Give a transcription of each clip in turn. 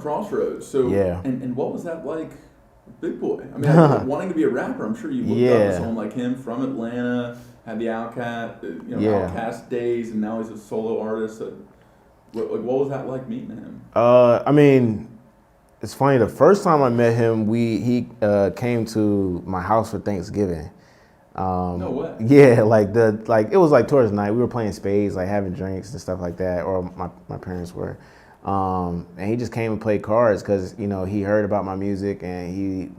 crossroads. So Yeah. And what was that like, Big Boi? I mean, like, wanting to be a rapper. I'm sure you looked up to someone like him from Atlanta. Had the Outcast days, and now he's a solo artist. What was that like meeting him? I mean, it's funny. The first time I met him, he came to my house for Thanksgiving. No way. Yeah, it was like towards night. We were playing spades, like having drinks and stuff like that, or my parents were. And he just came and played cards because he heard about my music and he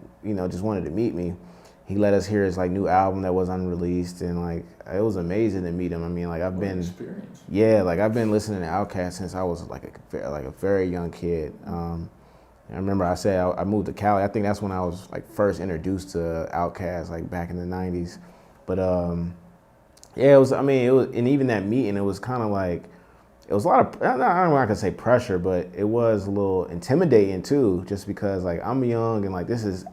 just wanted to meet me. He let us hear his like new album that was unreleased, and like it was amazing to meet him. I mean, like I've been listening to Outkast since I was like a very young kid. I remember I said I moved to Cali. I think that's when I was like first introduced to Outkast, like back in the '90s. But it was. I mean, it was, and even that meeting, it was kind of like. It was a lot of, I don't know if I can say pressure, but it was a little intimidating too, just because like I'm young and like this is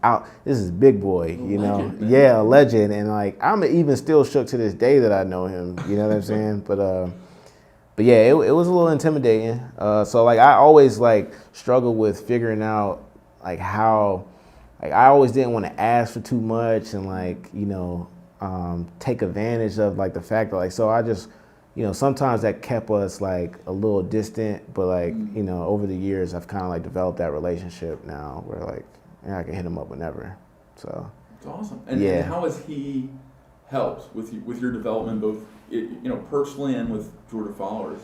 Big Boi, Legend, man. Yeah, a legend, and like I'm even still shook to this day that I know him, you know what I'm saying? But yeah, it was a little intimidating. So like I always like struggled with figuring out like how, like I always didn't want to ask for too much and like take advantage of like the fact that like so I just. Sometimes that kept us like a little distant, but like, over the years, I've kind of like developed that relationship now where like, I can hit him up whenever. So. It's awesome. And how has he helped with your development, both, personally and with Georgia Followers?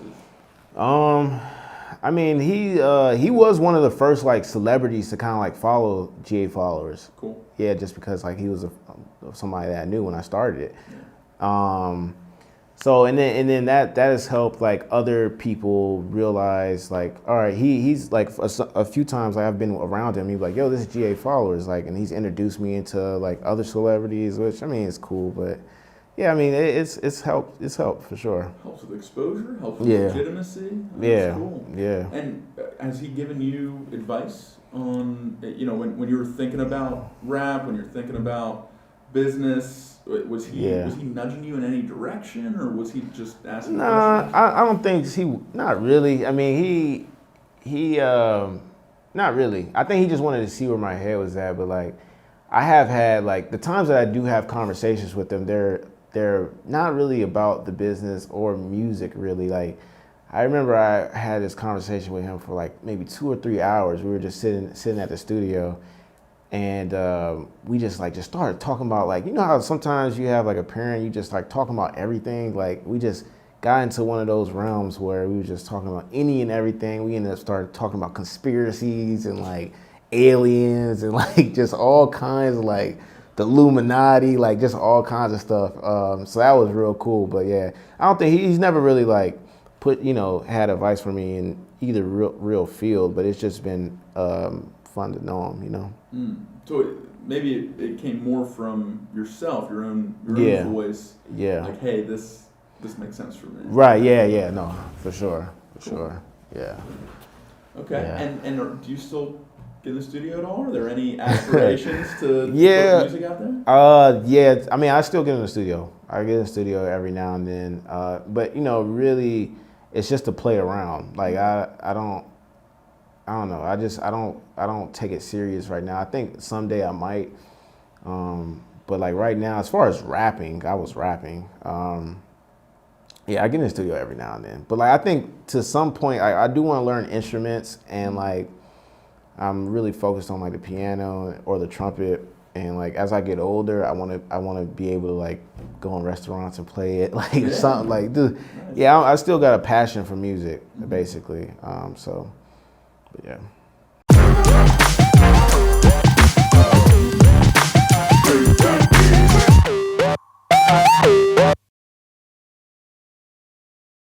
I mean, he was one of the first like celebrities to kind of like follow GA Followers. Cool. Yeah, just because like he was somebody that I knew when I started it. Yeah. So and then that has helped like other people realize like, all right, he's like a few times like I've been around him. He's like, yo, this is GA Followers, like, and he's introduced me into like other celebrities, which I mean it's cool, but yeah, I mean it's helped for sure. Helps with exposure, helps with legitimacy. That's cool. Yeah. And has he given you advice on when you were thinking about rap, when you're thinking about business? Was he nudging you in any direction, or was he just asking? Nah, I don't think not really. I mean, he not really. I think he just wanted to see where my head was at. But like, I have had like the times that I do have conversations with them, they're not really about the business or music really. Like, I remember I had this conversation with him for like maybe 2 or 3 hours. We were just sitting at the studio. And we just started talking about like, how sometimes you have like a parent, you just like talking about everything. Like we just got into one of those realms where we were just talking about any and everything. We ended up started talking about conspiracies and like aliens and like just all kinds of like the Illuminati, like just all kinds of stuff. So that was real cool. But yeah, I don't think he's never really like had advice for me in either real field, but it's just been fun to know him, So maybe it came more from yourself, your own voice. Yeah. Like, hey, this makes sense for me. Right. Yeah. No, for sure. Yeah. Okay. Yeah. And do you still get in the studio at all? Are there any aspirations to put music out there? Yeah. I mean, I still get in the studio. I get in the studio every now and then. But really, it's just to play around. Like I don't know. I don't take it serious right now. I think someday I might. But like right now, as far as rapping, I was rapping. Yeah, I get in the studio every now and then. But like I think to some point, I do want to learn instruments, and like I'm really focused on like the piano or the trumpet. And like as I get older, I want to be able to like go in restaurants and play it, like something like dude. Nice. Yeah, I still got a passion for music, basically. But yeah.